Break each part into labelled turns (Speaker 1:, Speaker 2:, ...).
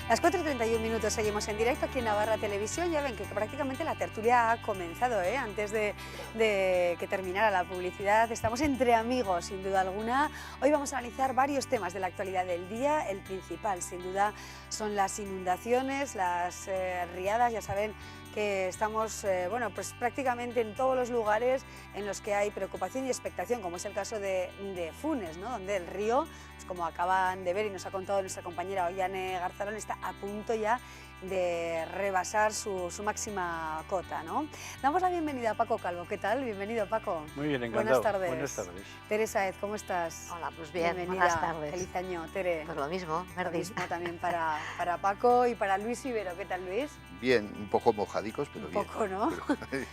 Speaker 1: Las 4:31 seguimos en directo aquí en Navarra Televisión. Ya ven que prácticamente la tertulia ha comenzado, antes de que terminara la publicidad. Estamos entre amigos, sin duda alguna. Hoy vamos a analizar varios temas de la actualidad del día. El principal, sin duda, son las inundaciones, las riadas. Ya saben que estamos pues prácticamente en todos los lugares en los que hay preocupación y expectación, como es el caso de Funes, ¿no? Donde el río, pues como acaban de ver y nos ha contado nuestra compañera Ollane Garzalón, está a punto ya de rebasar su máxima cota, ¿no? Damos la bienvenida a Paco Calvo. ¿Qué tal? Bienvenido, Paco.
Speaker 2: Muy bien, encantado.
Speaker 1: Buenas tardes.
Speaker 2: Buenas tardes.
Speaker 1: Tere Sáez, ¿cómo estás?
Speaker 3: Hola, pues bien,
Speaker 1: bienvenida.
Speaker 3: Buenas tardes.
Speaker 1: Feliz año, Tere.
Speaker 3: Pues lo mismo,
Speaker 1: Lo mismo también para Paco y para Luis Ibero. ¿Qué tal, Luis?
Speaker 4: Bien, un poco mojadicos, pero bien.
Speaker 1: Un poco, ¿no?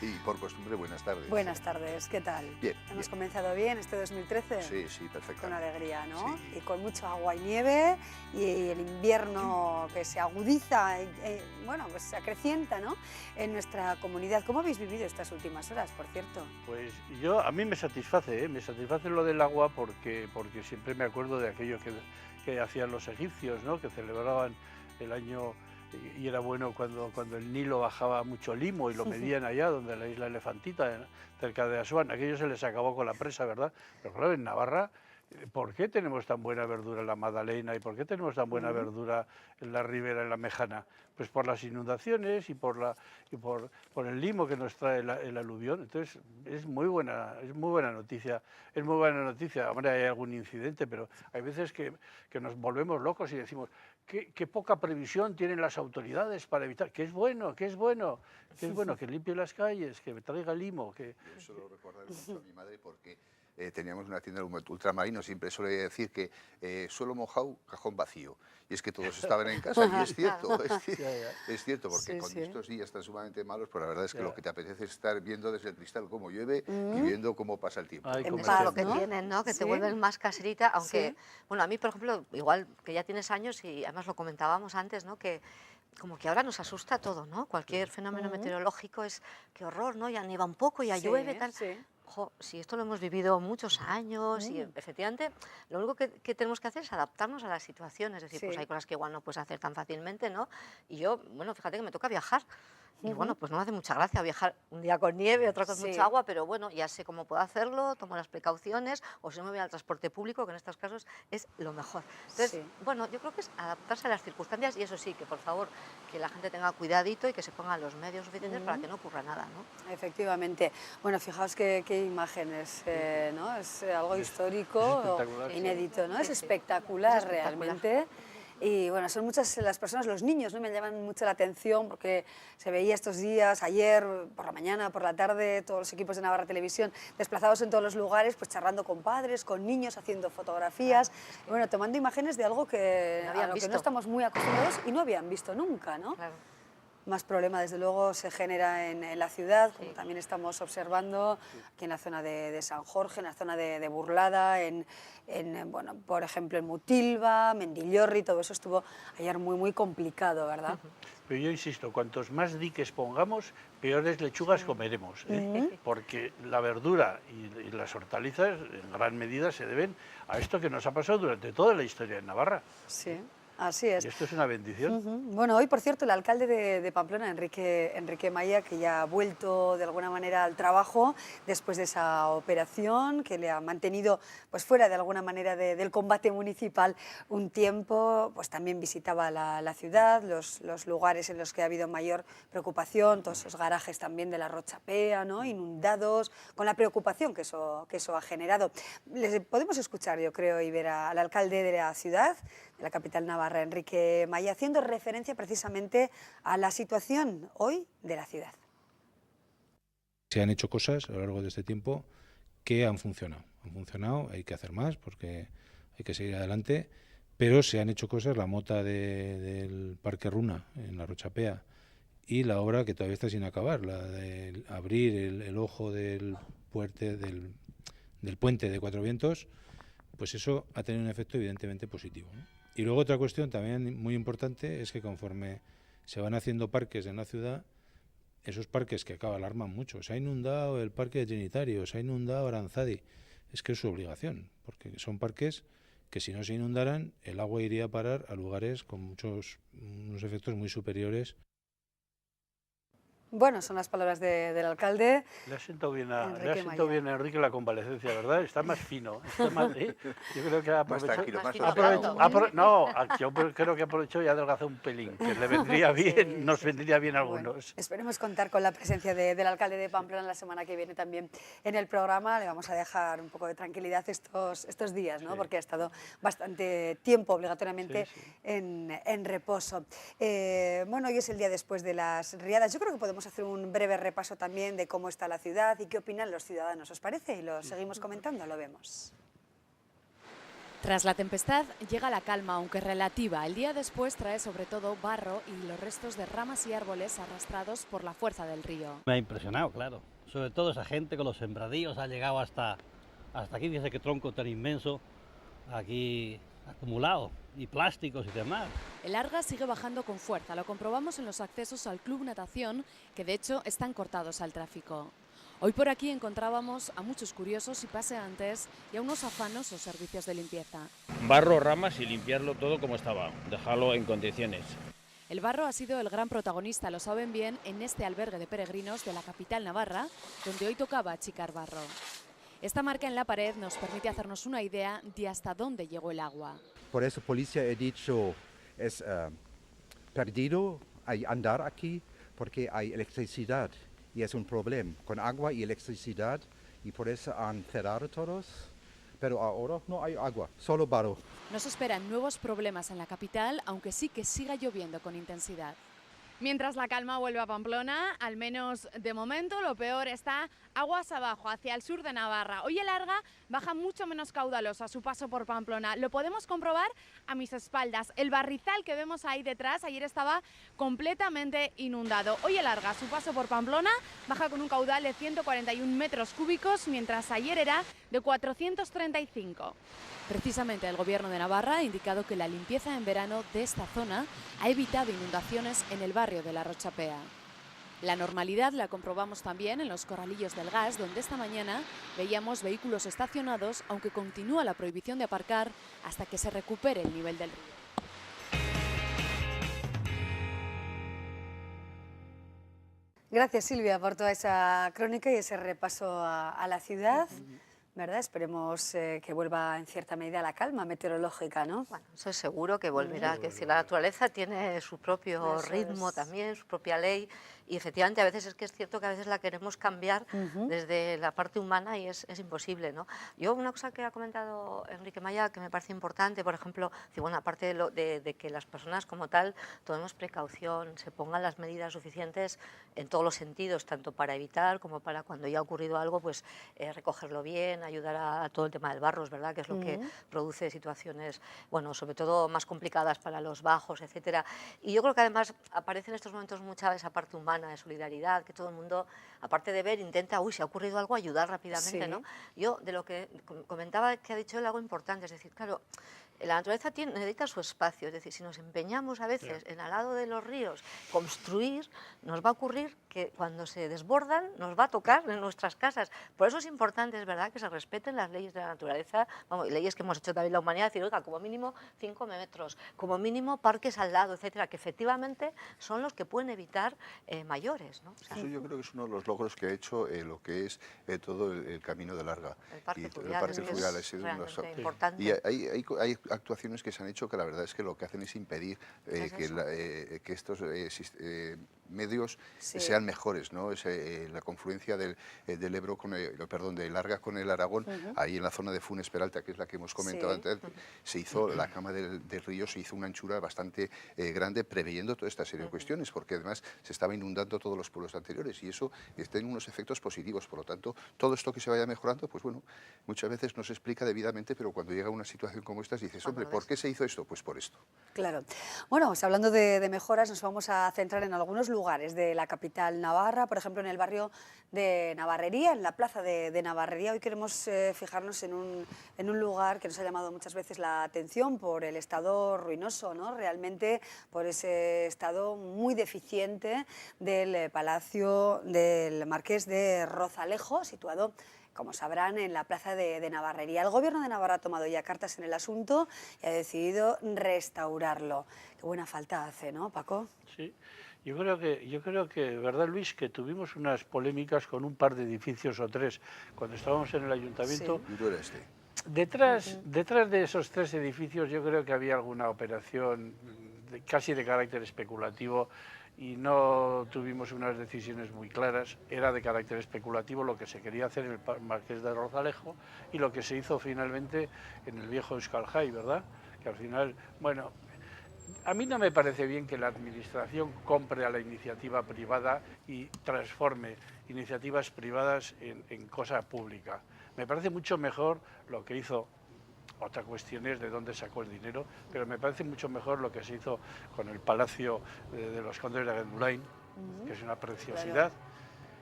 Speaker 4: Y por costumbre, buenas tardes.
Speaker 1: Buenas tardes, ¿qué tal?
Speaker 4: Bien.
Speaker 1: ¿Hemos comenzado bien este 2013?
Speaker 4: Sí, perfecto.
Speaker 1: Con alegría, ¿no?
Speaker 4: Sí.
Speaker 1: Y con mucho agua y nieve, y el invierno que se agudiza, pues se acrecienta, ¿no? En nuestra comunidad. ¿Cómo habéis vivido estas últimas horas, por cierto?
Speaker 2: Pues a mí me satisface lo del agua porque siempre me acuerdo de aquello que hacían los egipcios, ¿no? Que celebraban el año. Y era bueno cuando el Nilo bajaba mucho limo y lo medían allá, donde la isla Elefantita, cerca de Asuán. Aquello se les acabó con la presa, ¿verdad? Pero claro, en Navarra, ¿por qué tenemos tan buena verdura en la Madalena y por qué tenemos tan buena verdura en la Ribera, en la Mejana? Pues por las inundaciones y por el limo que nos trae el aluvión. Entonces es muy buena noticia. Es muy buena noticia. Hombre, hay algún incidente, pero hay veces que nos volvemos locos y decimos qué poca previsión tienen las autoridades para evitar. Que es bueno, que limpie las calles, que traiga limo.
Speaker 4: Yo solo recordar mucho a mi madre porque teníamos una tienda de ultramarino, siempre suele decir que suelo mojado, cajón vacío. Y es que todos estaban en casa, y es cierto, es cierto, porque con estos días tan sumamente malos, pues la verdad es que lo que te apetece es estar viendo desde el cristal cómo llueve y viendo cómo pasa el tiempo.
Speaker 3: Para lo que tienen, ¿no? Que te vuelves más caserita, aunque, bueno, a mí, por ejemplo, igual que ya tienes años y además lo comentábamos antes, ¿no? Que como que ahora nos asusta todo, ¿no? Cualquier fenómeno meteorológico es, qué horror, ¿no? Ya nieva un poco, ya llueve, tal. Jo, si esto lo hemos vivido muchos años y efectivamente lo único que tenemos que hacer es adaptarnos a la situación, es decir, pues hay cosas que igual no puedes hacer tan fácilmente, ¿no? Y yo, bueno, fíjate que me toca viajar. Y bueno, pues no me hace mucha gracia viajar un día con nieve, otro con mucha agua, pero bueno, ya sé cómo puedo hacerlo, tomo las precauciones, o si no me voy al transporte público, que en estos casos es lo mejor. Entonces, bueno, yo creo que es adaptarse a las circunstancias y eso sí, que por favor, que la gente tenga cuidadito y que se pongan los medios suficientes para que no ocurra nada, ¿no?
Speaker 1: Efectivamente. Bueno, fijaos qué imágenes, ¿no? Es algo histórico, inédito, ¿no? Es espectacular realmente. Y bueno, son muchas las personas, los niños, ¿no? Me llaman mucho la atención porque se veía estos días, ayer, por la mañana, por la tarde, todos los equipos de Navarra Televisión desplazados en todos los lugares, pues charlando con padres, con niños, haciendo fotografías, y bueno, tomando imágenes de algo que, a lo que no estamos muy acostumbrados y no habían visto nunca, ¿no?
Speaker 3: Claro.
Speaker 1: Más problema, desde luego, se genera en la ciudad, como también estamos observando aquí en la zona de San Jorge, en la zona de Burlada, bueno, por ejemplo, en Mutilva, Mendillorri, todo eso estuvo ayer muy complicado, ¿verdad?
Speaker 2: Pero yo insisto, cuantos más diques pongamos, peores lechugas comeremos, porque la verdura y las hortalizas en gran medida se deben a esto que nos ha pasado durante toda la historia en Navarra.
Speaker 1: Sí. Así es.
Speaker 2: Y esto es una bendición.
Speaker 1: Bueno, hoy, por cierto, el alcalde de Pamplona, Enrique Maya, que ya ha vuelto de alguna manera al trabajo después de esa operación que le ha mantenido pues fuera de alguna manera del combate municipal un tiempo, pues también visitaba la ciudad, los lugares en los que ha habido mayor preocupación, todos esos garajes también de la Rochapea, ¿no? Inundados, con la preocupación que eso ha generado. Les podemos escuchar, yo creo, y ver al alcalde de la ciudad, de la capital navarra, Enrique Maya, haciendo referencia precisamente a la situación hoy de la ciudad.
Speaker 5: Se han hecho cosas a lo largo de este tiempo que han funcionado. Hay que hacer más porque hay que seguir adelante, pero se han hecho cosas, la mota del Parque Runa en la Rochapea y la obra que todavía está sin acabar, la de abrir el ojo del puente de Cuatro Vientos, pues eso ha tenido un efecto evidentemente positivo, ¿no? Y luego otra cuestión también muy importante es que conforme se van haciendo parques en la ciudad, esos parques que acá alarman mucho, se ha inundado el parque de Trinitario, se ha inundado Aranzadi, es que es su obligación, porque son parques que si no se inundaran, el agua iría a parar a lugares con unos efectos muy superiores.
Speaker 1: Bueno, son las palabras del alcalde.
Speaker 2: Le ha sentado bien a
Speaker 1: Enrique
Speaker 2: la convalecencia, ¿verdad? Está más fino. Está más, yo creo que ha aprovechado. Yo creo que aprovechó y ha adelgazado un pelín, que le vendría bien, nos vendría bien a algunos.
Speaker 1: Bueno, esperemos contar con la presencia del alcalde de Pamplona la semana que viene también en el programa. Le vamos a dejar un poco de tranquilidad estos días, ¿no? Porque ha estado bastante tiempo obligatoriamente en reposo. Bueno, hoy es el día después de las riadas. Yo creo que podemos hacer un breve repaso también de cómo está la ciudad y qué opinan los ciudadanos. ¿Os parece? Y lo seguimos comentando, lo vemos.
Speaker 6: Tras la tempestad llega la calma, aunque relativa. El día después trae sobre todo barro y los restos de ramas y árboles arrastrados por la fuerza del río.
Speaker 7: Me ha impresionado, claro. Sobre todo esa gente con los sembradíos ha llegado hasta aquí, dice que tronco tan inmenso aquí acumulado, y plásticos y demás.
Speaker 6: El Arga sigue bajando con fuerza, lo comprobamos en los accesos al Club Natación, que de hecho están cortados al tráfico. Hoy por aquí encontrábamos a muchos curiosos y paseantes y a unos afanosos servicios de limpieza.
Speaker 8: Barro, ramas y limpiarlo todo como estaba, dejarlo en condiciones.
Speaker 6: El barro ha sido el gran protagonista, lo saben bien, en este albergue de peregrinos de la capital navarra, donde hoy tocaba achicar barro. Esta marca en la pared nos permite hacernos una idea de hasta dónde llegó el agua.
Speaker 9: Por eso policía ha dicho es perdido andar aquí porque hay electricidad y es un problema con agua y electricidad y por eso han cerrado todos. Pero ahora no hay agua, solo barro.
Speaker 6: Nos esperan nuevos problemas en la capital, aunque sí que siga lloviendo con intensidad.
Speaker 10: Mientras la calma vuelve a Pamplona, al menos de momento, lo peor está aguas abajo, hacia el sur de Navarra. Hoy el Arga baja mucho menos caudaloso a su paso por Pamplona. Lo podemos comprobar a mis espaldas. El barrizal que vemos ahí detrás, ayer estaba completamente inundado. Hoy el Arga, a su paso por Pamplona, baja con un caudal de 141 metros cúbicos, mientras ayer era de 435.
Speaker 6: Precisamente el Gobierno de Navarra ha indicado que la limpieza en verano de esta zona ha evitado inundaciones en el barrio de la Rochapea. La normalidad la comprobamos también en los Corralillos del Gas, donde esta mañana veíamos vehículos estacionados, aunque continúa la prohibición de aparcar hasta que se recupere el nivel del río.
Speaker 1: Gracias, Silvia, por toda esa crónica y ese repaso a la ciudad. ¿Verdad? Esperemos que vuelva en cierta medida la calma meteorológica, ¿no?
Speaker 3: Bueno, eso es seguro que volverá, que si la naturaleza tiene su propio ritmo también, su propia ley, y efectivamente a veces es que es cierto que a veces la queremos cambiar desde la parte humana y es imposible, ¿no? Yo una cosa que ha comentado Enrique Maya que me parece importante, por ejemplo, bueno, aparte de que las personas como tal tomemos precaución, se pongan las medidas suficientes en todos los sentidos, tanto para evitar como para cuando ya ha ocurrido algo, pues recogerlo bien, ayudar a todo el tema del barro, ¿verdad? Que es lo que produce situaciones, bueno, sobre todo más complicadas para los bajos, etcétera. Y yo creo que además aparece en estos momentos mucha esa parte humana de solidaridad, que todo el mundo, aparte de ver, intenta, si ha ocurrido algo, ayudar rápidamente, ¿no? Yo, de lo que comentaba, que ha dicho él algo importante, es decir, claro, la naturaleza necesita su espacio, es decir, si nos empeñamos a veces en al lado de los ríos construir, nos va a ocurrir que cuando se desbordan nos va a tocar en nuestras casas. Por eso es importante, es verdad, que se respeten las leyes de la naturaleza, vamos, leyes que hemos hecho también la humanidad, decir, oiga, como mínimo 5 metros, como mínimo parques al lado, etcétera, que efectivamente son los que pueden evitar mayores, ¿no? O sea,
Speaker 4: eso yo creo que es uno de los logros que ha hecho lo que es todo el camino de Larga.
Speaker 3: El parque
Speaker 4: fluvial ha sido
Speaker 3: importante.
Speaker 4: Y hay actuaciones que se han hecho que la verdad es que lo que hacen es impedir que estos medios sean mejores, ¿no? La confluencia del Ebro con del Larga con el Aragón, ahí en la zona de Funes Peralta, que es la que hemos comentado antes, se hizo la cama del río, se hizo una anchura bastante grande, preveyendo toda esta serie de cuestiones, porque además se estaba inundando todos los pueblos anteriores y eso tiene unos efectos positivos. Por lo tanto, todo esto que se vaya mejorando, pues bueno, muchas veces no se explica debidamente, pero cuando llega una situación como esta, dices, hombre, ¿por qué se hizo esto? Pues por esto.
Speaker 1: Claro. Bueno, pues hablando de mejoras, nos vamos a centrar en algunos lugares de la capital navarra, por ejemplo, en el barrio de Navarrería, en la plaza de Navarrería. Hoy queremos fijarnos en un lugar que nos ha llamado muchas veces la atención por el estado ruinoso, ¿no? Realmente por ese estado muy deficiente del Palacio del Marqués de Rozalejo, situado como sabrán, en la plaza de Navarrería. El Gobierno de Navarra ha tomado ya cartas en el asunto y ha decidido restaurarlo. Qué buena falta hace, ¿no, Paco?
Speaker 2: Sí. Yo creo que, ¿verdad, Luis? Que tuvimos unas polémicas con un par de edificios o tres cuando estábamos en el ayuntamiento.
Speaker 1: Sí.
Speaker 2: Detrás de esos 3 edificios yo creo que había alguna operación casi de carácter especulativo y no tuvimos unas decisiones muy claras. Era de carácter especulativo lo que se quería hacer en el Marqués de Rozalejo y lo que se hizo finalmente en el viejo Euskaljai, ¿verdad? Que al final, bueno, a mí no me parece bien que la Administración compre a la iniciativa privada y transforme iniciativas privadas en cosa pública. Me parece mucho mejor lo que hizo, otra cuestión es de dónde sacó el dinero, pero me parece mucho mejor lo que se hizo con el Palacio de los Condes de Gendulain, que es una preciosidad. Claro.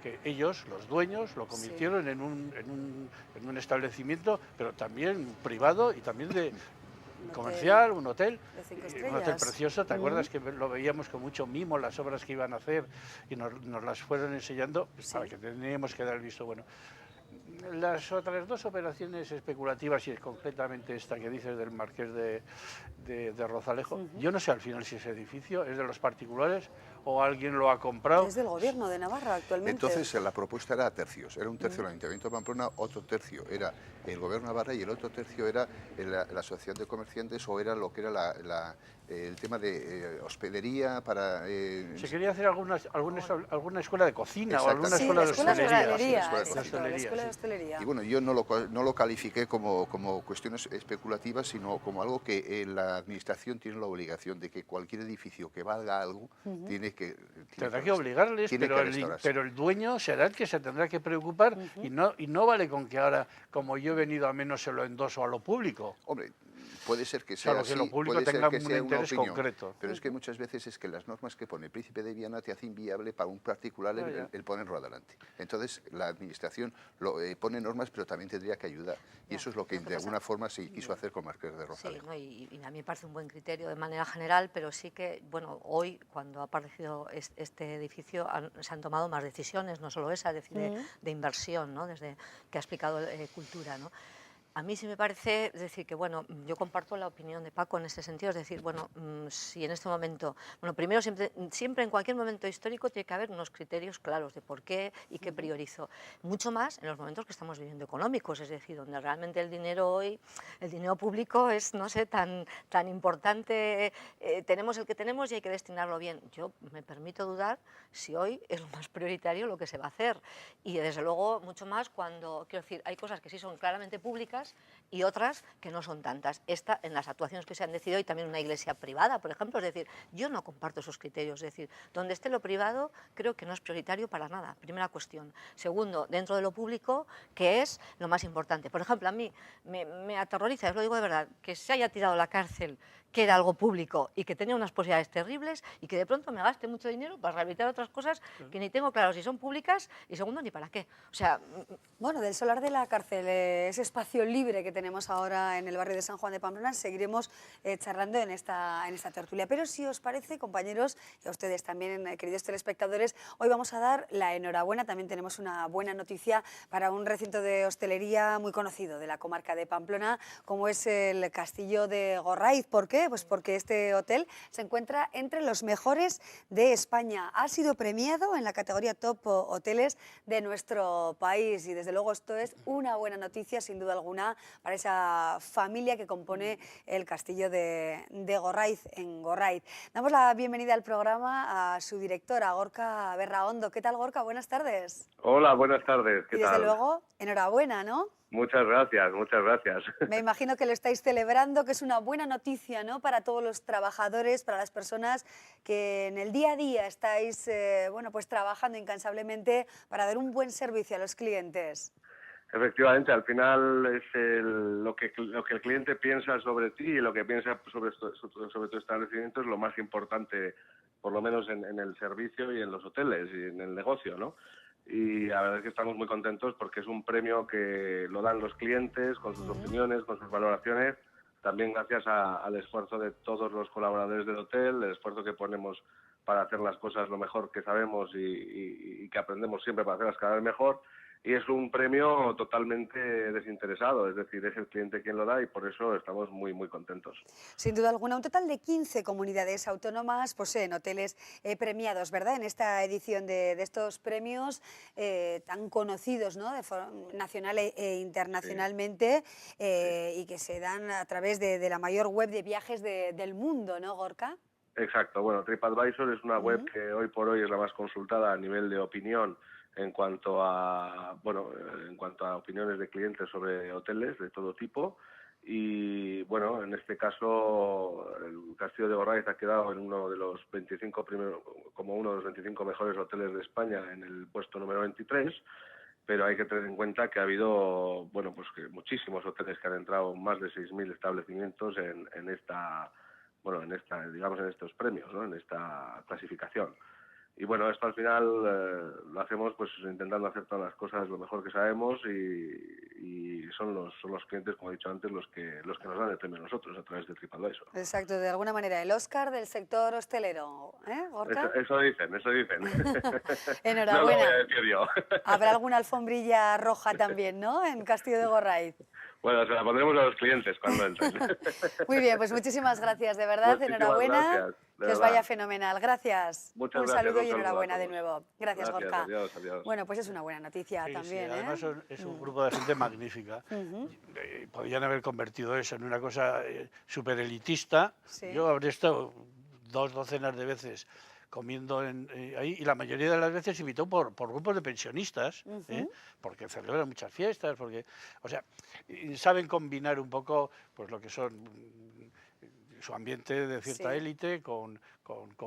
Speaker 2: Que ellos, los dueños, lo convirtieron en un establecimiento, pero también privado y también de comercial, un hotel precioso. ¿Te acuerdas que lo veíamos con mucho mimo, las obras que iban a hacer y nos las fueron enseñando para que teníamos que dar el visto bueno? Las otras 2 operaciones especulativas, y es concretamente esta que dices del Marqués de Rozalejo, yo no sé al final si ese edificio es de los particulares o alguien lo ha comprado.
Speaker 1: Es del Gobierno de Navarra actualmente.
Speaker 4: Entonces la propuesta era a tercios, era un tercio el Ayuntamiento de Pamplona, otro tercio era el Gobierno de Navarra y el otro tercio era la Asociación de Comerciantes o era lo que era el tema de hospedería para...
Speaker 2: Se quería hacer alguna escuela de cocina o alguna escuela de hostelería.
Speaker 1: La hostelería.
Speaker 4: Y bueno, yo no lo califiqué como cuestiones especulativas, sino como algo que la Administración tiene la obligación de que cualquier edificio que valga algo
Speaker 2: tendrá que obligarles, pero el dueño será el que se tendrá que preocupar y no vale con que ahora, como yo he venido a menos, se lo endoso a lo público.
Speaker 4: Hombre, puede ser que sea así,
Speaker 2: que lo público tenga un interés concreto.
Speaker 4: Pero es que muchas veces es que las normas que pone el Príncipe de Viana te hace inviable para un particular el ponerlo adelante. Entonces la Administración pone normas, pero también tendría que ayudar. Y eso es lo que de alguna forma se quiso hacer con Marqués de Rozalejo.
Speaker 3: Sí, y a mí me parece un buen criterio de manera general, pero sí que, bueno, hoy cuando ha aparecido este edificio se han tomado más decisiones, no solo esa, es decir, de inversión, ¿no? Desde que ha explicado Cultura, ¿no? A mí sí me parece, es decir, que bueno, yo comparto la opinión de Paco en ese sentido, es decir, bueno, si en este momento, bueno, primero siempre en cualquier momento histórico tiene que haber unos criterios claros de por qué y qué priorizo, mucho más en los momentos que estamos viviendo económicos, es decir, donde realmente el dinero hoy, el dinero público es, no sé, tan importante, tenemos el que tenemos y hay que destinarlo bien. Yo me permito dudar si hoy es lo más prioritario lo que se va a hacer y desde luego mucho más cuando, quiero decir, hay cosas que sí son claramente públicas y otras que no son tantas. Esta, en las actuaciones que se han decidido, y también una iglesia privada, por ejemplo, es decir, yo no comparto esos criterios, es decir, donde esté lo privado creo que no es prioritario para nada, primera cuestión. Segundo, dentro de lo público, que es lo más importante. Por ejemplo, a mí me aterroriza, os lo digo de verdad, que se haya tirado a la cárcel que era algo público y que tenía unas posibilidades terribles y que de pronto me gaste mucho dinero para rehabilitar otras cosas que ni tengo claro si son públicas y segundo ni para qué. O sea,
Speaker 1: bueno, del solar de la cárcel, ese espacio libre que tenemos ahora en el barrio de San Juan de Pamplona, seguiremos charlando en esta tertulia. Pero si os parece, compañeros, y a ustedes también, queridos telespectadores, hoy vamos a dar la enhorabuena. También tenemos una buena noticia para un recinto de hostelería muy conocido de la comarca de Pamplona, como es el Castillo de Gorraiz. ¿Por qué? Pues porque este hotel se encuentra entre los mejores de España. Ha sido premiado en la categoría Top Hoteles de nuestro país y desde luego esto es una buena noticia sin duda alguna para esa familia que compone el Castillo de Gorraiz en Gorraiz. Damos la bienvenida al programa a su directora, Gorka Berraondo. ¿Qué tal, Gorka? Buenas tardes.
Speaker 11: Hola, buenas tardes. ¿Qué tal?
Speaker 1: Y desde luego, enhorabuena, ¿no?
Speaker 11: Muchas gracias, muchas gracias.
Speaker 1: Me imagino que lo estáis celebrando, que es una buena noticia, ¿no?, para todos los trabajadores, para las personas que en el día a día estáis bueno, pues trabajando incansablemente para dar un buen servicio a los clientes.
Speaker 11: Efectivamente, al final es lo que el cliente piensa sobre ti y lo que piensa sobre tu establecimiento es lo más importante, por lo menos en el servicio y en los hoteles y en el negocio, ¿no? Y la verdad es que estamos muy contentos porque es un premio que lo dan los clientes con sus opiniones, con sus valoraciones, también gracias al esfuerzo de todos los colaboradores del hotel, el esfuerzo que ponemos para hacer las cosas lo mejor que sabemos y que aprendemos siempre para hacerlas cada vez mejor. y es un premio totalmente desinteresado, es decir, es el cliente quien lo da y por eso estamos muy, muy contentos.
Speaker 1: Sin duda alguna, un total de 15 comunidades autónomas poseen hoteles premiados, ¿verdad?, en esta edición de estos premios tan conocidos, ¿no?, nacional e internacionalmente, y que se dan a través de la mayor web de viajes del mundo, ¿no, Gorka?
Speaker 11: Exacto, bueno, TripAdvisor es una web que hoy por hoy es la más consultada a nivel de opinión en cuanto a opiniones de clientes sobre hoteles de todo tipo. Y bueno, en este caso el Castillo de Gorraiz ha quedado en uno de los 25 como uno de los 25 mejores hoteles de España, en el puesto número 23, pero hay que tener en cuenta que ha habido, bueno, pues que muchísimos hoteles que han entrado, más de 6.000 establecimientos en estos premios, ¿no?, en esta clasificación. Y bueno, esto al final lo hacemos pues intentando hacer todas las cosas lo mejor que sabemos, y son los clientes, como he dicho antes, los que nos dan el premio a nosotros a través de TripAdvisor.
Speaker 1: Exacto, de alguna manera el Oscar del sector hostelero, ¿eh, Gorka?
Speaker 11: Eso dicen.
Speaker 1: Enhorabuena.
Speaker 11: No lo voy a decir yo.
Speaker 1: Habrá alguna alfombrilla roja también, ¿no?, en Castillo de Gorraiz.
Speaker 11: Bueno, se la pondremos a los clientes cuando entren.
Speaker 1: Muy bien, pues muchísimas gracias, de verdad, enhorabuena.
Speaker 11: Gracias,
Speaker 1: que os vaya fenomenal, gracias.
Speaker 11: Muchas
Speaker 1: un
Speaker 11: gracias,
Speaker 1: saludo y
Speaker 11: un saludo
Speaker 1: enhorabuena de nuevo. Gracias, Gorka.
Speaker 11: Adiós.
Speaker 1: Bueno, pues es una buena noticia
Speaker 2: Sí,
Speaker 1: también.
Speaker 2: además es un grupo de gente magnífica. Podrían haber convertido eso en una cosa súper elitista.
Speaker 1: Sí.
Speaker 2: Yo habré estado 2 docenas de veces comiendo ahí, y la mayoría de las veces invitado por grupos de pensionistas, porque celebran muchas fiestas, porque, o sea, saben combinar un poco pues lo que son su ambiente de cierta élite con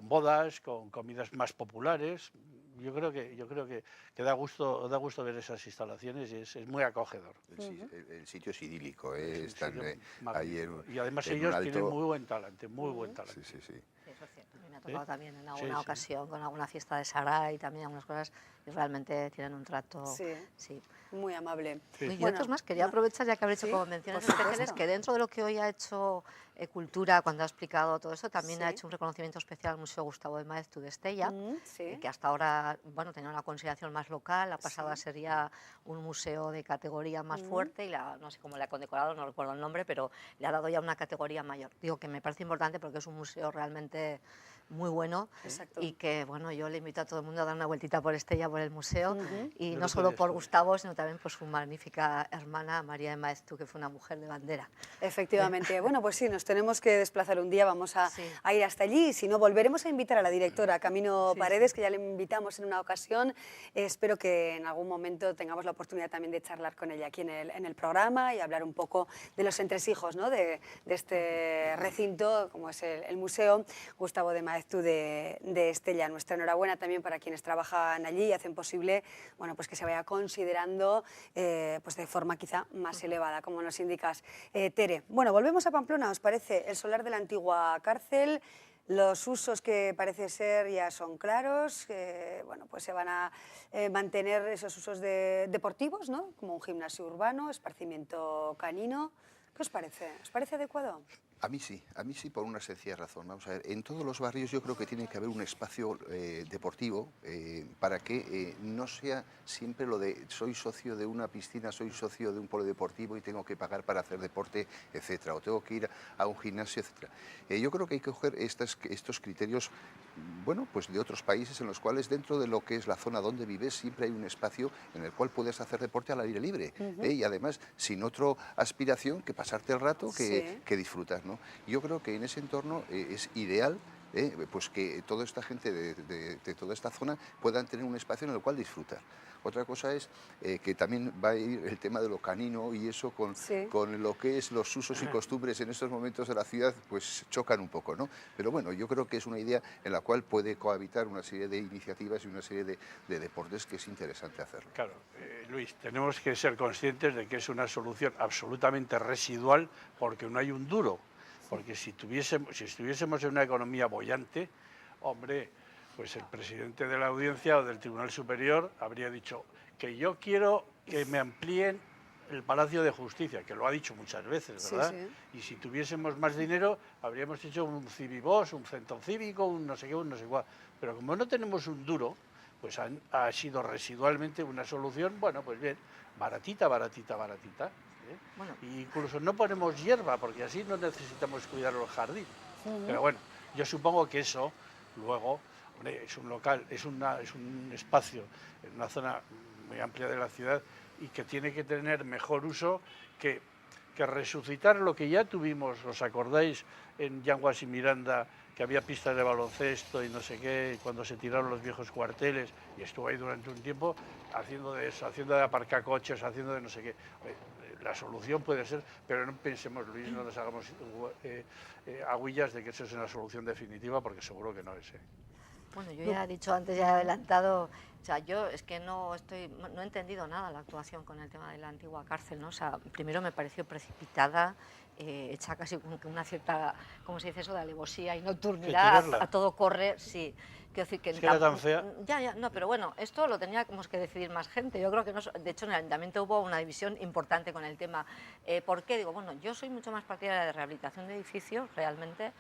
Speaker 2: bodas, con comidas más populares. Yo creo que da gusto ver esas instalaciones, y es muy acogedor.
Speaker 4: El sitio es idílico, están
Speaker 2: ahí y además ellos tienen muy buen talante, muy buen talante.
Speaker 4: Sí.
Speaker 3: Eso es cierto. A mí me ha tocado también en alguna ocasión con alguna fiesta de Sagrada y también algunas cosas, y realmente tienen un trato
Speaker 1: muy amable.
Speaker 3: Y otros más, quería aprovechar, ya que habréis hecho como menciones especiales, que dentro de lo que hoy ha hecho Cultura, cuando ha explicado todo eso, también ha hecho un reconocimiento especial al Museo Gustavo de Maeztu de Estella, que hasta ahora, bueno, tenía una consideración más local, ha pasado a ser ya un museo de categoría más fuerte, y no sé cómo le ha condecorado, no recuerdo el nombre, pero le ha dado ya una categoría mayor. Digo que me parece importante porque es un museo realmente muy bueno.
Speaker 1: Exacto.
Speaker 3: Y que, bueno, yo le invito a todo el mundo a dar una vueltita por Estella, por el museo, y no solo por Gustavo, sino también por su magnífica hermana María de Maeztu, que fue una mujer de bandera.
Speaker 1: Efectivamente. Bueno, pues sí, nos tenemos que desplazar un día, vamos a ir hasta allí, y si no, volveremos a invitar a la directora Camino Paredes, que ya le invitamos en una ocasión. Espero que en algún momento tengamos la oportunidad también de charlar con ella aquí en el programa y hablar un poco de los entresijos, ¿no?, de este recinto, como es el Museo Gustavo de Maeztu de Estella. Nuestra enhorabuena también para quienes trabajan allí y hacen posible, bueno, pues que se vaya considerando pues de forma quizá más elevada, como nos indicas, Tere. Bueno, volvemos a Pamplona, ¿os parece? El solar de la antigua cárcel. Los usos que parece ser ya son claros, bueno, pues se van a mantener esos usos deportivos, ¿no?, como un gimnasio urbano, esparcimiento canino. ¿Qué os parece? ¿Os parece adecuado?
Speaker 4: A mí sí, por una sencilla razón. Vamos a ver, en todos los barrios yo creo que tiene que haber un espacio deportivo para que no sea siempre lo de soy socio de una piscina, soy socio de un polo deportivo y tengo que pagar para hacer deporte, etcétera, o tengo que ir a un gimnasio, etcétera. Yo creo que hay que coger estos criterios, bueno, pues de otros países en los cuales dentro de lo que es la zona donde vives siempre hay un espacio en el cual puedes hacer deporte al aire libre, y además sin otra aspiración que pasarte el rato que disfrutas, ¿no? Yo creo que en ese entorno es ideal pues que toda esta gente de toda esta zona puedan tener un espacio en el cual disfrutar. Otra cosa es que también va a ir el tema de lo canino, y eso con lo que es los usos y costumbres en estos momentos de la ciudad, pues chocan un poco, ¿no? Pero bueno, yo creo que es una idea en la cual puede cohabitar una serie de iniciativas y una serie de deportes que es interesante hacerlo.
Speaker 2: Claro, Luis, tenemos que ser conscientes de que es una solución absolutamente residual, porque no hay un duro. Porque si estuviésemos en una economía boyante, hombre, pues el presidente de la Audiencia o del Tribunal Superior habría dicho que yo quiero que me amplíen el Palacio de Justicia, que lo ha dicho muchas veces, ¿verdad? Y si tuviésemos más dinero, habríamos hecho un civibos, un centro cívico, un no sé qué, un no sé cuál. Pero como no tenemos un duro, pues ha sido residualmente una solución, bueno, pues bien, baratita. Bueno. E incluso no ponemos hierba, porque así no necesitamos cuidar el jardín. Pero bueno, yo supongo que eso luego, hombre, es un local, es un espacio en una zona muy amplia de la ciudad y que tiene que tener mejor uso que resucitar lo que ya tuvimos. ¿Os acordáis en Yanguas y Miranda que había pistas de baloncesto y no sé qué, cuando se tiraron los viejos cuarteles? Y estuvo ahí durante un tiempo haciendo de eso, haciendo de aparcacoches, haciendo de no sé qué. La solución puede ser, pero no pensemos, Luis, no nos hagamos agüillas de que eso es una solución definitiva, porque seguro que no es.
Speaker 3: Bueno, yo ya he dicho antes, ya he adelantado, o sea, yo es que no he entendido nada la actuación con el tema de la antigua cárcel, ¿no? O sea, primero me pareció precipitada, hecha casi con una cierta, ¿cómo se dice eso?, de alevosía y nocturnidad, a todo corre, sí. Quiero decir que
Speaker 2: era tan fea.
Speaker 3: Ya, no, pero bueno, esto lo teníamos que decidir más gente. Yo creo que, de hecho, en el Ayuntamiento hubo una división importante con el tema. ¿Por qué? Digo, bueno, yo soy mucho más partidaria de rehabilitación de edificios, realmente,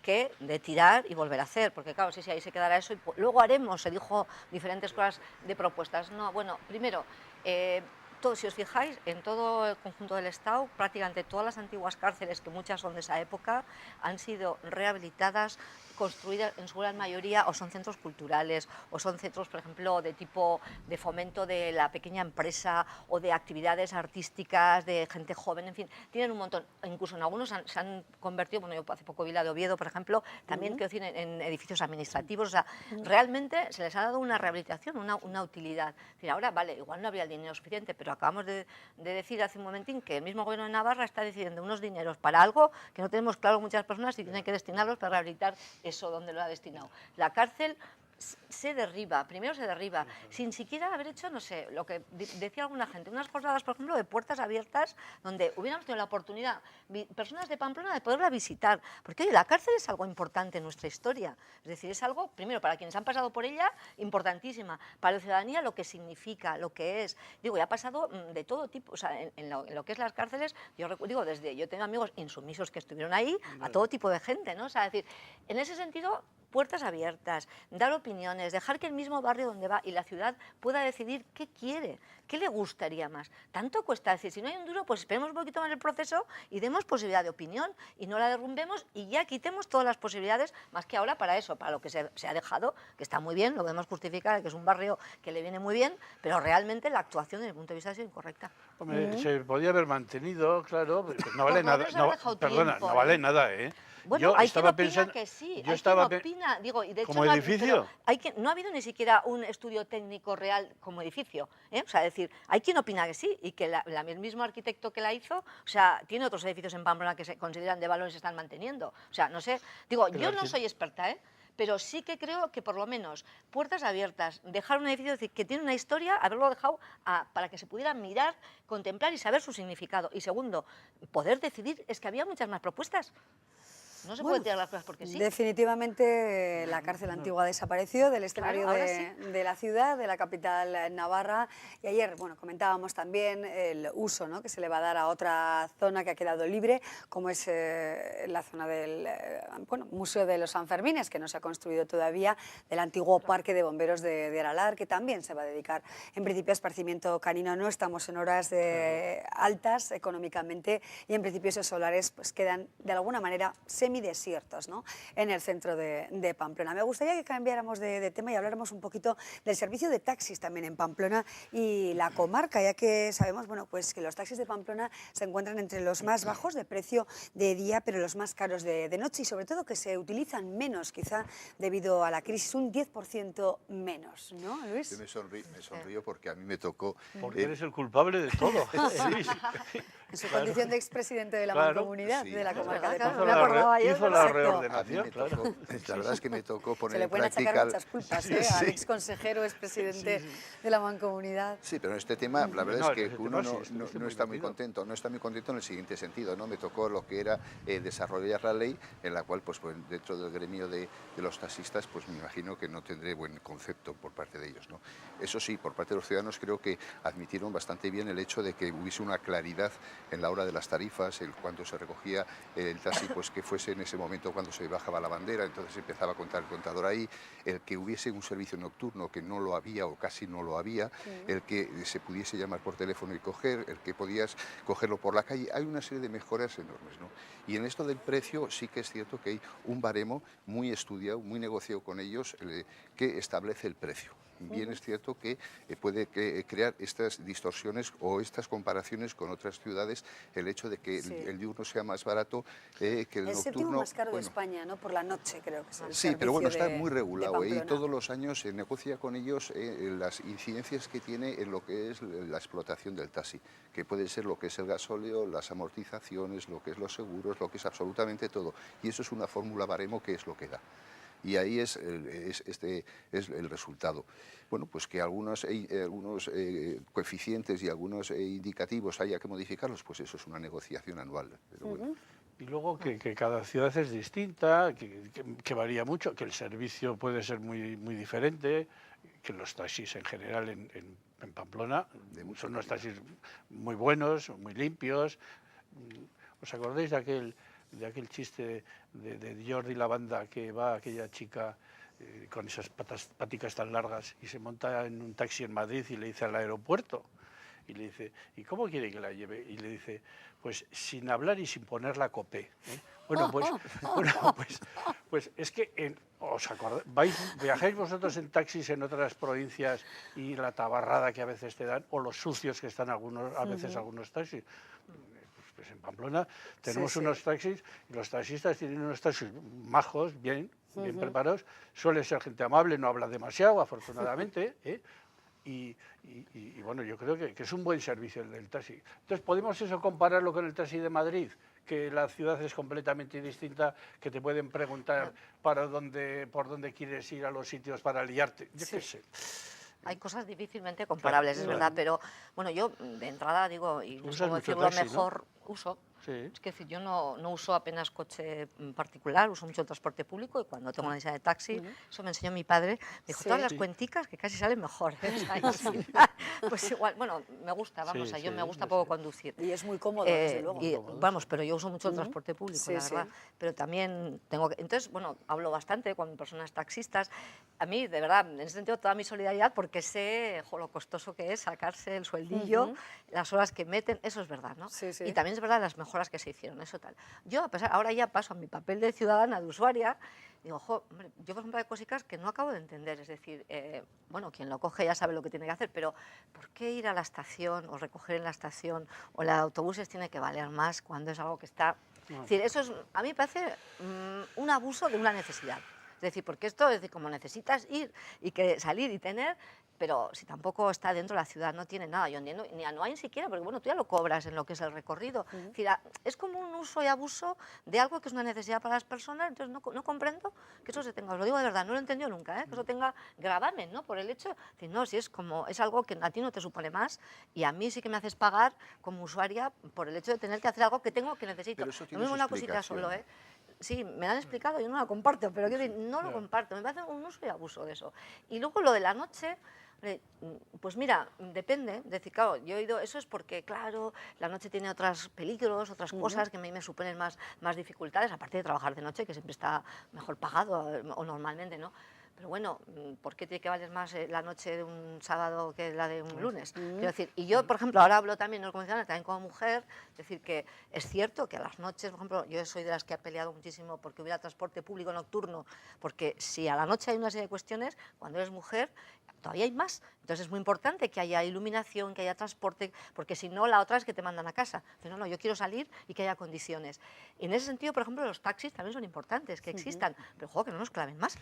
Speaker 3: que de tirar y volver a hacer, porque claro, sí, ahí se quedará eso y luego haremos, se dijo diferentes cosas de propuestas. No, bueno, primero, si os fijáis, en todo el conjunto del Estado, prácticamente todas las antiguas cárceles, que muchas son de esa época, han sido rehabilitadas, construidas en su gran mayoría, o son centros culturales, o son centros, por ejemplo, de tipo de fomento de la pequeña empresa, o de actividades artísticas, de gente joven, en fin, tienen un montón. Incluso en algunos se han convertido, bueno, yo hace poco vi la de Oviedo, por ejemplo, también quiero decir, en edificios administrativos, o sea, realmente se les ha dado una rehabilitación, una utilidad. Es decir, ahora, vale, igual no había el dinero suficiente, pero acabamos de decir hace un momentín que el mismo Gobierno de Navarra está decidiendo unos dineros para algo que no tenemos claro muchas personas y tienen que destinarlos para rehabilitar eso donde lo ha destinado. La cárcel se derriba, primero se derriba, sin siquiera haber hecho, no sé, lo que decía alguna gente, unas jornadas, por ejemplo, de puertas abiertas, donde hubiéramos tenido la oportunidad, personas de Pamplona, de poderla visitar, porque oye, la cárcel es algo importante en nuestra historia, es decir, es algo, primero, para quienes han pasado por ella, importantísima, para la ciudadanía lo que significa, lo que es, digo, ya ha pasado de todo tipo, o sea, en lo que es las cárceles, yo digo, yo tengo amigos insumisos que estuvieron ahí, a todo tipo de gente, ¿no? O sea, es decir, en ese sentido, puertas abiertas, dar opiniones, dejar que el mismo barrio donde va y la ciudad pueda decidir qué quiere, qué le gustaría más. Tanto cuesta decir, si no hay un duro, pues esperemos un poquito más el proceso y demos posibilidad de opinión y no la derrumbemos y ya quitemos todas las posibilidades, más que ahora para eso, para lo que se ha dejado, que está muy bien, lo podemos justificar, que es un barrio que le viene muy bien, pero realmente la actuación desde el punto de vista ha sido incorrecta.
Speaker 2: Hombre, se podía haber mantenido, claro, pero no vale nada, perdona, no vale nada, ¿eh?
Speaker 3: Bueno, hay quien opina que sí, hay quien opina, digo, y de hecho
Speaker 2: ¿como edificio?
Speaker 3: No ha habido ni siquiera un estudio técnico real como edificio, ¿eh? O sea, es decir, hay quien opina que sí, y que el mismo arquitecto que la hizo, o sea, tiene otros edificios en Pamplona que se consideran de valor y se están manteniendo. O sea, no sé, digo, yo no soy experta, ¿eh? Pero sí que creo que por lo menos puertas abiertas, dejar un edificio que tiene una historia, haberlo dejado para que se pudiera mirar, contemplar y saber su significado. Y segundo, poder decidir, es que había muchas más propuestas. No se puede tirar las cosas porque sí.
Speaker 1: Definitivamente la cárcel antigua desapareció del escenario de la ciudad, de la capital navarra. Y ayer, bueno, comentábamos también el uso, ¿no?, que se le va a dar a otra zona que ha quedado libre, como es la zona del Museo de los Sanfermines, que no se ha construido todavía, del antiguo Parque de Bomberos de Aralar, que también se va a dedicar en principio a esparcimiento canino. No estamos en horas altas económicamente y en principio esos solares pues quedan de alguna manera semidesiertos, ¿no?, en el centro de Pamplona. Me gustaría que cambiáramos de tema y habláramos un poquito del servicio de taxis también en Pamplona y la comarca, ya que sabemos, bueno, pues que los taxis de Pamplona se encuentran entre los más bajos de precio de día, pero los más caros de noche, y sobre todo que se utilizan menos, quizá debido a la crisis, un 10% menos, ¿no, Luis?
Speaker 4: Yo me sonrío porque a mí me tocó...
Speaker 2: Porque eres el culpable de todo, Luis.
Speaker 1: En su condición de expresidente de la Mancomunidad, de la comarca de
Speaker 2: Pamplona. Hizo la reordenación,
Speaker 4: claro. La verdad es que me tocó poner
Speaker 1: en práctica... Se le pueden achacar muchas culpas, al exconsejero, expresidente de la Mancomunidad.
Speaker 4: Sí, pero en este tema, la verdad es que uno no está muy contento. No está muy contento en el siguiente sentido, ¿no? Me tocó lo que era desarrollar la ley, en la cual, pues dentro del gremio de los taxistas, pues me imagino que no tendré buen concepto por parte de ellos, ¿no? Eso sí, por parte de los ciudadanos creo que admitieron bastante bien el hecho de que hubiese una claridad en la hora de las tarifas, cuando se recogía el taxi, pues que fuese en ese momento cuando se bajaba la bandera, entonces empezaba a contar el contador ahí, el que hubiese un servicio nocturno que no lo había o casi no lo había, el que se pudiese llamar por teléfono y coger, el que podías cogerlo por la calle. Hay una serie de mejoras enormes, ¿no? Y en esto del precio sí que es cierto que hay un baremo muy estudiado, muy negociado con ellos, que establece el precio. Bien es cierto que puede crear estas distorsiones o estas comparaciones con otras ciudades, el hecho de que el diurno sea más barato que el nocturno.
Speaker 1: El séptimo más caro de España, ¿no? Por la noche, creo que es el
Speaker 4: Sí, pero bueno, está muy
Speaker 1: de
Speaker 4: regulado y
Speaker 1: Pamplona.
Speaker 4: todos los años se negocia con ellos las incidencias que tiene en lo que es la explotación del taxi, que puede ser lo que es el gasóleo, las amortizaciones, lo que es los seguros, lo que es absolutamente todo. Y eso es una fórmula baremo que es lo que da. Y ahí es el resultado. Bueno, pues que algunos coeficientes y algunos indicativos haya que modificarlos, pues eso es una negociación anual. Pero bueno.
Speaker 2: Y luego que cada ciudad es distinta, que varía mucho, que el servicio puede ser muy diferente, que los taxis en general en Pamplona son unos taxis muy buenos, muy limpios. ¿Os acordáis de aquel chiste de Jordi la banda, que va aquella chica con esas paticas tan largas y se monta en un taxi en Madrid y le dice al aeropuerto? Y le dice, ¿y cómo quiere que la lleve? Y le dice, pues sin hablar y sin poner la copé, ¿eh? Bueno, pues es que os acordáis, viajáis vosotros en taxis en otras provincias y la tabarrada que a veces te dan, o los sucios que están a veces algunos taxis. Pues en Pamplona tenemos unos taxis y los taxistas tienen unos taxis majos, bien preparados. Suele ser gente amable, no habla demasiado, afortunadamente, ¿eh? Y bueno, yo creo que es un buen servicio el del taxi. Entonces, ¿podemos eso compararlo con el taxi de Madrid? Que la ciudad es completamente distinta, que te pueden preguntar por dónde quieres ir a los sitios para liarte. Yo qué sé.
Speaker 3: Hay cosas difícilmente comparables, es verdad, pero bueno, yo de entrada digo, y no sé cómo decirlo mejor, uso. Es que yo no uso apenas coche particular, uso mucho el transporte público y cuando tengo una necesidad de taxi, eso me enseñó mi padre, me dijo, todas las cuenticas que casi salen mejor. Pues igual, bueno, me gusta, vamos, yo me gusta poco conducir.
Speaker 1: Y es muy cómodo, desde luego.
Speaker 3: Vamos, pero yo uso mucho el transporte público, la verdad. Pero también tengo que... Entonces, bueno, hablo bastante con personas taxistas. A mí, de verdad, en ese sentido, toda mi solidaridad, porque sé lo costoso que es sacarse el sueldillo, las horas que meten, eso es verdad, ¿no? Y también es verdad las mejoras que se hicieron, eso tal. Yo, a pesar, ahora ya paso a mi papel de ciudadana, de usuaria, digo, hombre, yo por ejemplo hay cositas que no acabo de entender, es decir, bueno, quien lo coge ya sabe lo que tiene que hacer, pero ¿por qué ir a la estación o recoger en la estación o la de autobuses tiene que valer más cuando es algo que está... Es decir, eso es, a mí me parece un abuso de una necesidad. Es decir, porque esto es decir, como necesitas ir y que salir y tener, pero si tampoco está dentro de la ciudad, no tiene nada, yo entiendo, no hay ni siquiera, porque bueno, tú ya lo cobras en lo que es el recorrido. Es decir, es como un uso y abuso de algo que es una necesidad para las personas, entonces no comprendo que eso se tenga, os lo digo de verdad, no lo he entendido nunca, que eso tenga gravamen, ¿no? Por el hecho, decir, no, si es como, es algo que a ti no te supone más y a mí sí que me haces pagar como usuaria por el hecho de tener que hacer algo que tengo, que necesito. No es una cosita solo, Sí, me lo han explicado, yo no la comparto, pero no lo comparto, me parece un uso y abuso de eso. Y luego lo de la noche, pues mira, depende, es decir, claro, yo he oído, eso es porque, claro, la noche tiene otros peligros, otras cosas que a mí me suponen más dificultades, aparte de trabajar de noche, que siempre está mejor pagado, o normalmente, ¿no? Pero bueno, ¿por qué tiene que valer más la noche de un sábado que la de un lunes? Quiero decir, y yo, por ejemplo, ahora hablo también, no lo convencional, también como mujer, es decir, que es cierto que a las noches, por ejemplo, yo soy de las que ha peleado muchísimo porque hubiera transporte público nocturno, porque si a la noche hay una serie de cuestiones, cuando eres mujer, todavía hay más. Entonces es muy importante que haya iluminación, que haya transporte, porque si no, la otra es que te mandan a casa. Pero no, yo quiero salir y que haya condiciones. Y en ese sentido, por ejemplo, los taxis también son importantes, que existan, pero que no nos claven más.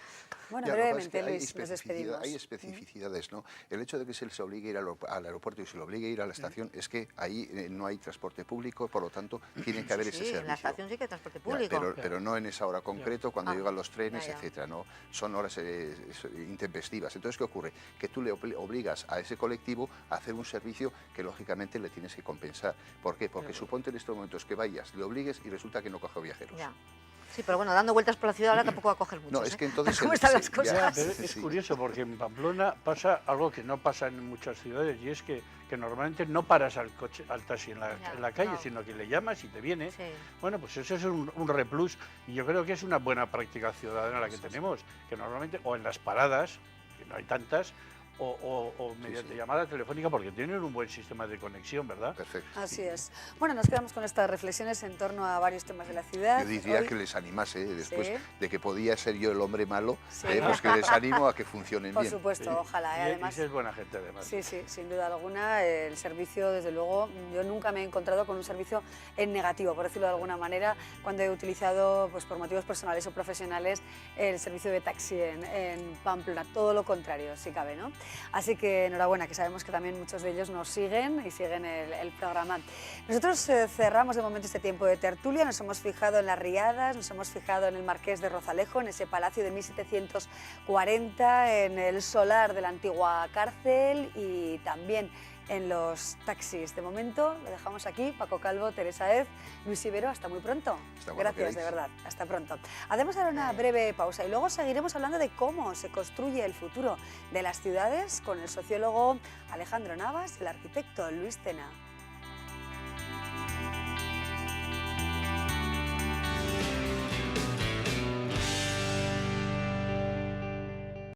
Speaker 1: Bueno,
Speaker 4: ya,
Speaker 1: brevemente, Luis, nos despedimos.
Speaker 4: Hay especificidades, ¿no? El hecho de que se les obligue a ir al aeropuerto y se le obligue a ir a la estación es que ahí no hay transporte público, por lo tanto, tiene que haber ese servicio.
Speaker 3: En la estación sí que hay transporte público.
Speaker 4: Pero no en esa hora concreto, cuando llegan los trenes, etcétera, ¿no? Son horas intempestivas. Entonces, ¿qué ocurre? Que tú le obligas a ese colectivo a hacer un servicio que lógicamente le tienes que compensar. ¿Por qué? Porque suponte en estos momentos que vayas, le obligues y resulta que no coge viajeros.
Speaker 3: Sí, pero bueno, dando vueltas por la ciudad ahora tampoco va a coger mucho.
Speaker 4: No, es que entonces...
Speaker 3: ¿Cómo están las cosas?
Speaker 2: Ya, pero es curioso porque en Pamplona pasa algo que no pasa en muchas ciudades y es que normalmente no paras al taxi en la calle, sino que le llamas y te viene. Sí. Bueno, pues eso es un replus y yo creo que es una buena práctica ciudadana la que tenemos, que normalmente, o en las paradas, que no hay tantas, o mediante llamada telefónica, porque tienen un buen sistema de conexión, ¿verdad?
Speaker 4: Perfecto.
Speaker 1: Así es. Bueno, nos quedamos con estas reflexiones en torno a varios temas de la ciudad.
Speaker 4: Yo diría que les animase, después de que podía ser yo el hombre malo, pues que les animo a que funcionen bien.
Speaker 1: Por supuesto, ojalá.
Speaker 2: Además, es buena gente, además.
Speaker 1: Sí, sin duda alguna. El servicio, desde luego, yo nunca me he encontrado con un servicio en negativo, por decirlo de alguna manera, cuando he utilizado, pues por motivos personales o profesionales, el servicio de taxi en Pamplona. Todo lo contrario, si cabe, ¿no? Así que enhorabuena, que sabemos que también muchos de ellos nos siguen y siguen el programa. Nosotros cerramos de momento este tiempo de tertulia, nos hemos fijado en las riadas, nos hemos fijado en el Marqués de Rozalejo, en ese palacio de 1740, en el solar de la antigua cárcel y también en los taxis. De momento lo dejamos aquí. Paco Calvo, Teresa Hez, Luis Ibero, hasta muy pronto. Gracias, de verdad. Hasta pronto. Hacemos ahora una breve pausa y luego seguiremos hablando de cómo se construye el futuro de las ciudades con el sociólogo Alejandro Navas y el arquitecto Luis Tena.